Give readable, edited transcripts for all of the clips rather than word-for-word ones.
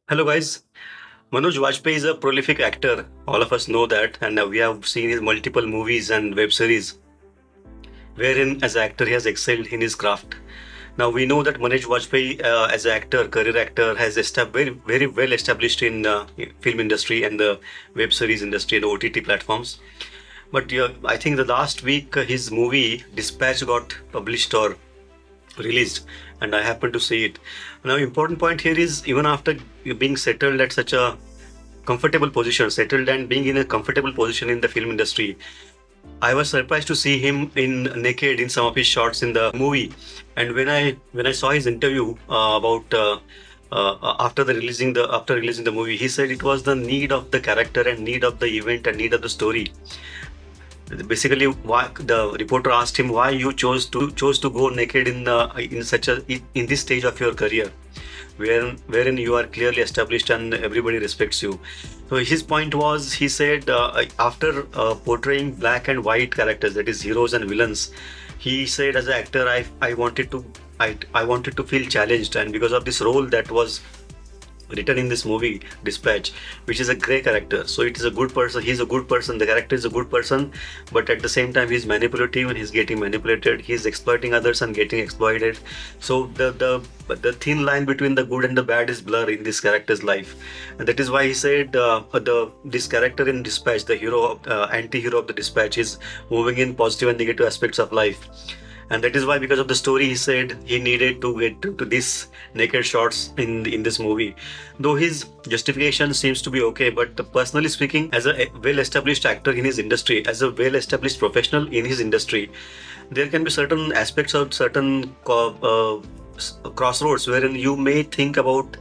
Hello, guys. Manoj Bajpayee is a prolific actor. All of us know that, and we have seen his multiple movies and web series, wherein as an actor he has excelled in his craft. Now we know that Manoj Bajpayee, as an actor, career actor, has very well established in film industry and the web series industry and OTT platforms. But I think the last week his movie Dispatch got published or released, and I happened to see it. Now, important point here is even after being settled at such a comfortable position, settled and being in a comfortable position in the film industry, I was surprised to see him in naked in some of his shots in the movie. And when I saw his interview about after releasing the movie, he said it was the need of the character and need of the event and need of the story. Basically, why the reporter asked him why you chose to go naked in such a in this stage of your career, wherein you are clearly established and everybody respects you. So his point was, he said, after portraying black and white characters, that is heroes and villains, he said as an actor, I wanted to feel challenged, and because of this role that was written in this movie Dispatch, which is a grey character, so it is a good person, he's a good person, the character is a good person, but at the same time he's manipulative and he's getting manipulated, he's exploiting others and getting exploited. So the thin line between the good and the bad is blur in this character's life, and that is why he said the this character in Dispatch, the hero, anti-hero of the Dispatch, is moving in positive and negative aspects of life. And that is why, because of the story, he said he needed to get to this naked shots in this movie. Though his justification seems to be okay, but personally speaking, as a well-established actor in his industry, as a well-established professional in his industry, there can be certain aspects of certain crossroads wherein you may think about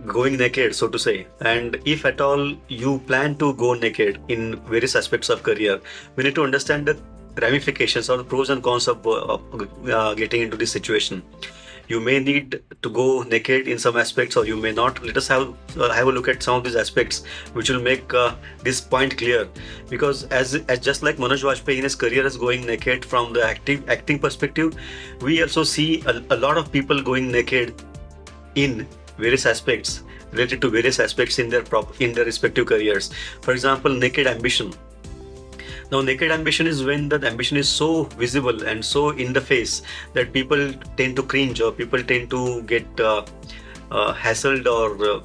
going naked, so to say. And if at all you plan to go naked in various aspects of career, we need to understand the ramifications or the pros and cons of getting into this situation. You may need to go naked in some aspects, or you may not. Let us have a look at some of these aspects, which will make this point clear. Because as just like Manoj Bajpayee in his career is going naked from the acting perspective, we also see a lot of people going naked in various aspects, related to various aspects in their respective careers. For example, naked ambition. Now, naked ambition is when the ambition is so visible and so in the face that people tend to cringe, or people tend to get hassled, or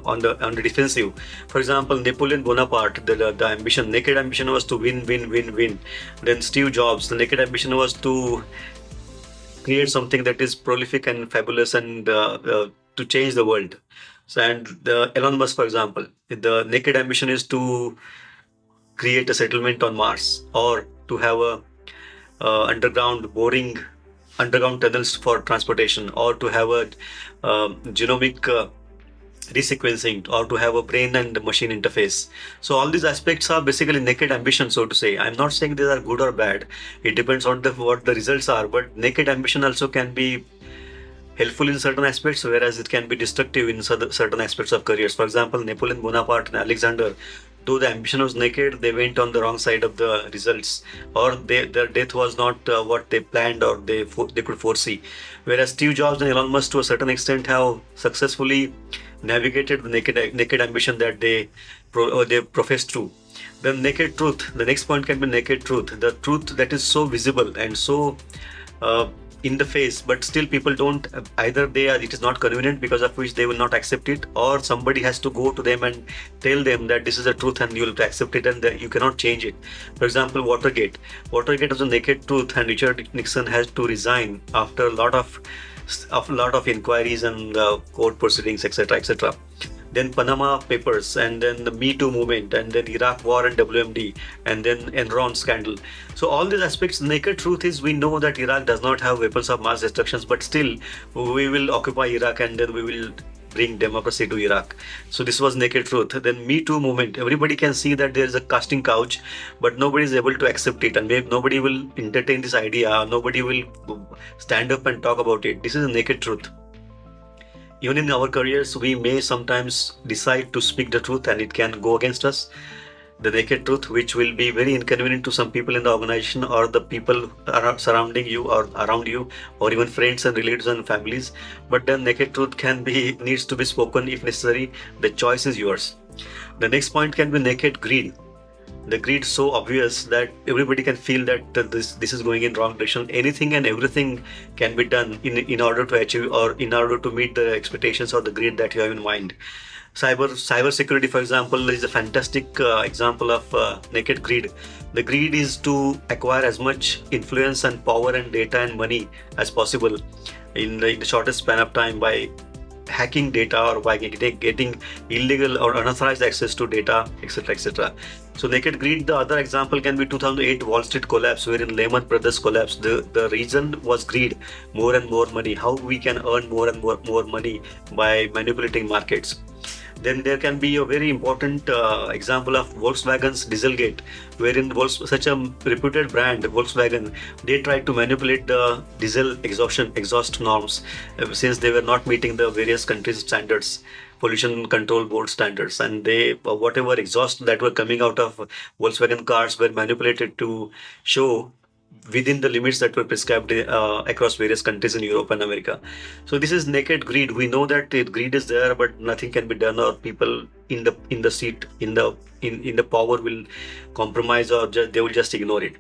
on the defensive. For example, Napoleon Bonaparte, the ambition, naked ambition was to win, win, win, win. Then Steve Jobs, the naked ambition was to create something that is prolific and fabulous, and to change the world. So, and Elon Musk, for example, the naked ambition is to create a settlement on Mars, or to have a underground tunnels for transportation, or to have a genomic resequencing, or to have a brain and machine interface. So all these aspects are basically naked ambition, so to say. I'm not saying these are good or bad. It depends on what the results are. But naked ambition also can be helpful in certain aspects, whereas it can be destructive in certain aspects of careers. For example, Napoleon Bonaparte and Alexander, though the ambition was naked, they went on the wrong side of the results, or their death was not what they planned or they could foresee. Whereas Steve Jobs and Elon Musk, to a certain extent, have successfully navigated the naked ambition that they profess to. The naked truth. The next point can be naked truth. The truth that is so visible and so in the face, but still people don't, either it is not convenient, because of which they will not accept it, or somebody has to go to them and tell them that this is the truth and you will have to accept it, and that you cannot change it. For example, Watergate was a naked truth, and Richard Nixon has to resign after a lot of inquiries and court proceedings, etc., etc. Then Panama Papers, and then the Me Too movement, and then Iraq War and WMD, and then Enron scandal. So all these aspects, naked truth is, we know that Iraq does not have weapons of mass destruction, but still we will occupy Iraq, and then we will bring democracy to Iraq. So this was naked truth. Then Me Too movement, everybody can see that there is a casting couch, but nobody is able to accept it, and nobody will entertain this idea, nobody will stand up and talk about it. This is a naked truth. Even in our careers, we may sometimes decide to speak the truth, and it can go against us. the naked truth, which will be very inconvenient to some people in the organization or the people surrounding you or around you, or even friends and relatives and families. But then naked truth can be needs to be spoken if necessary. The choice is yours. The next point can be naked greed. The greed is so obvious that everybody can feel that this is going in wrong direction. Anything and everything can be done in order to achieve or in order to meet the expectations or the greed that you have in mind. Cyber security, for example, is a fantastic example of naked greed. The greed is to acquire as much influence and power and data and money as possible in the shortest span of time by hacking data or by getting illegal or unauthorized access to data, etc., etc. So naked greed. The other example can be 2008 Wall Street collapse, wherein Lehman Brothers collapsed. The reason was greed, more and more money. How we can earn more and more money by manipulating markets. Then there can be a very important example of Volkswagen's Dieselgate, wherein such a reputed brand, Volkswagen, they tried to manipulate the diesel exhaust norms since they were not meeting the various countries' standards, pollution control board standards, and they whatever exhaust that were coming out of Volkswagen cars were manipulated to show within the limits that were prescribed across various countries in Europe and America. So this is naked greed. We know that greed is there, but nothing can be done, or people in the seat in the power will compromise, or they will just ignore it.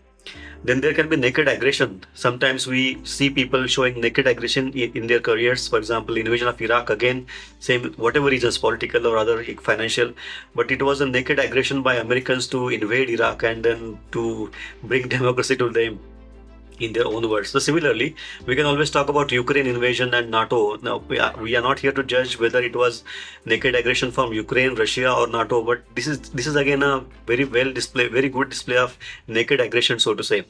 Then there can be naked aggression. Sometimes we see people showing naked aggression in their careers. For example, invasion of Iraq, again, same, whatever reasons, political or other, financial, but it was a naked aggression by Americans to invade Iraq and then to bring democracy to them in their own words. So similarly, we can always talk about Ukraine invasion and NATO. Now, we are not here to judge whether it was naked aggression from Ukraine, Russia, or NATO, but this is again a very good display of naked aggression, so to say.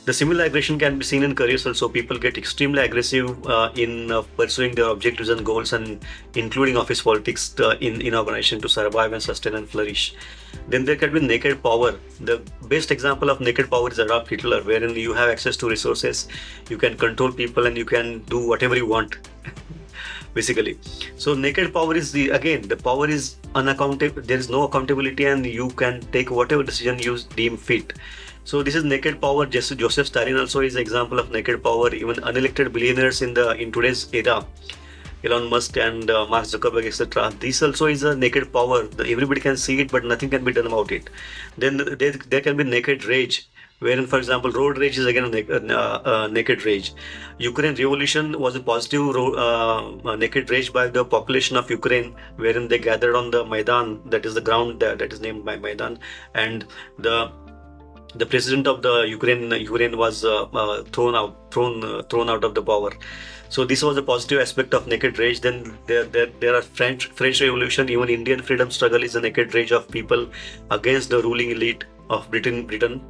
The similar aggression can be seen in careers also. People get extremely aggressive in pursuing their objectives and goals, and including office politics in organization to survive and sustain and flourish. Then there can be naked power. The best example of naked power is Adolf Hitler, wherein you have access to resources, you can control people, and you can do whatever you want. Basically, so naked power is the power is unaccountable. There is no accountability, and you can take whatever decision you deem fit. So this is naked power. Joseph Stalin also is an example of naked power. Even unelected billionaires in today's era, Elon Musk and Mark Zuckerberg, etc. This also is a naked power. Everybody can see it, but nothing can be done about it. Then there can be naked rage, wherein, for example, road rage is again a naked rage. Ukraine revolution was a positive naked rage by the population of Ukraine, wherein they gathered on the Maidan, that is the ground that is named by Maidan, and the president of the Ukraine was thrown out of the power. So this was a positive aspect of naked rage. Then there are French Revolution. Even Indian freedom struggle is a naked rage of people against the ruling elite of Britain.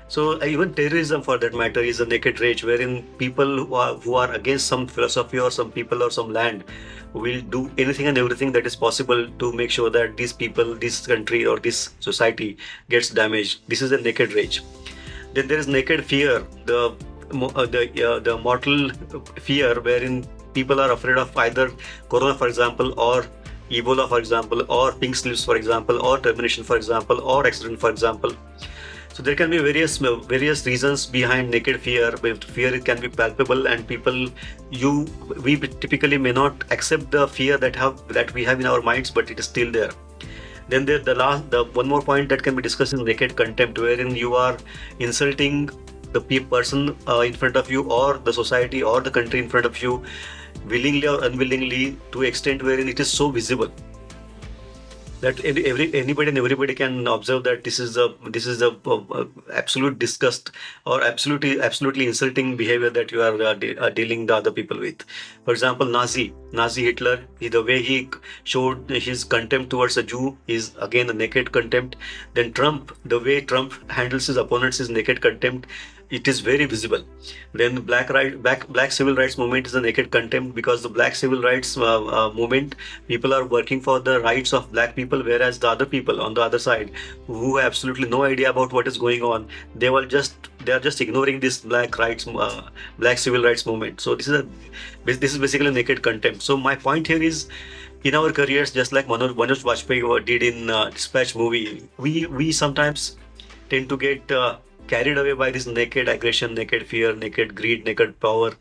So even terrorism, for that matter, is a naked rage, wherein people who are against some philosophy or some people or some land will do anything and everything that is possible to make sure that these people, this country, or this society gets damaged. This is a naked rage. Then there is naked fear, the mortal fear, wherein people are afraid of either corona, for example, or Ebola, for example, or pink slips, for example, or termination, for example, or accident, for example. So there can be various reasons behind naked fear. Fear, it can be palpable, and we typically may not accept the fear that we have in our minds, but it is still there. Then the one more point that can be discussed is naked contempt, wherein you are insulting the person in front of you, or the society or the country in front of you, willingly or unwillingly, to an extent wherein it is so visible that anybody and everybody can observe that this is a absolute disgust or absolutely insulting behavior that you are dealing the other people with. For example, Nazi Hitler, the way he showed his contempt towards a Jew is again a naked contempt. Then Trump, the way Trump handles his opponents is naked contempt. It is very visible. Then black civil rights movement is a naked contempt, because the black civil rights movement, people are working for the rights of black people, whereas the other people on the other side, who have absolutely no idea about what is going on, they are just ignoring this black civil rights movement. So this is basically naked contempt. So my point here is, in our careers, just like Manoj Bajpayee did in Dispatch movie, we sometimes tend to get carried away by this naked aggression, naked fear, naked greed, naked power,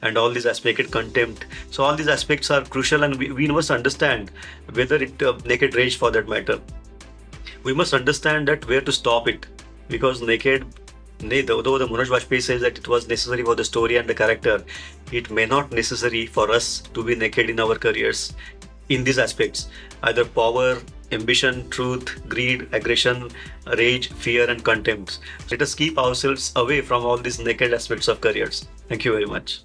and all these aspects, naked contempt. So all these aspects are crucial, and we must understand whether it naked rage for that matter. We must understand that where to stop it, because naked. Though the Manoj Bajpayee says that it was necessary for the story and the character, it may not necessary for us to be naked in our careers in these aspects, either power, ambition, truth, greed, aggression, rage, fear, and contempt. Let us keep ourselves away from all these naked aspects of careers. Thank you very much.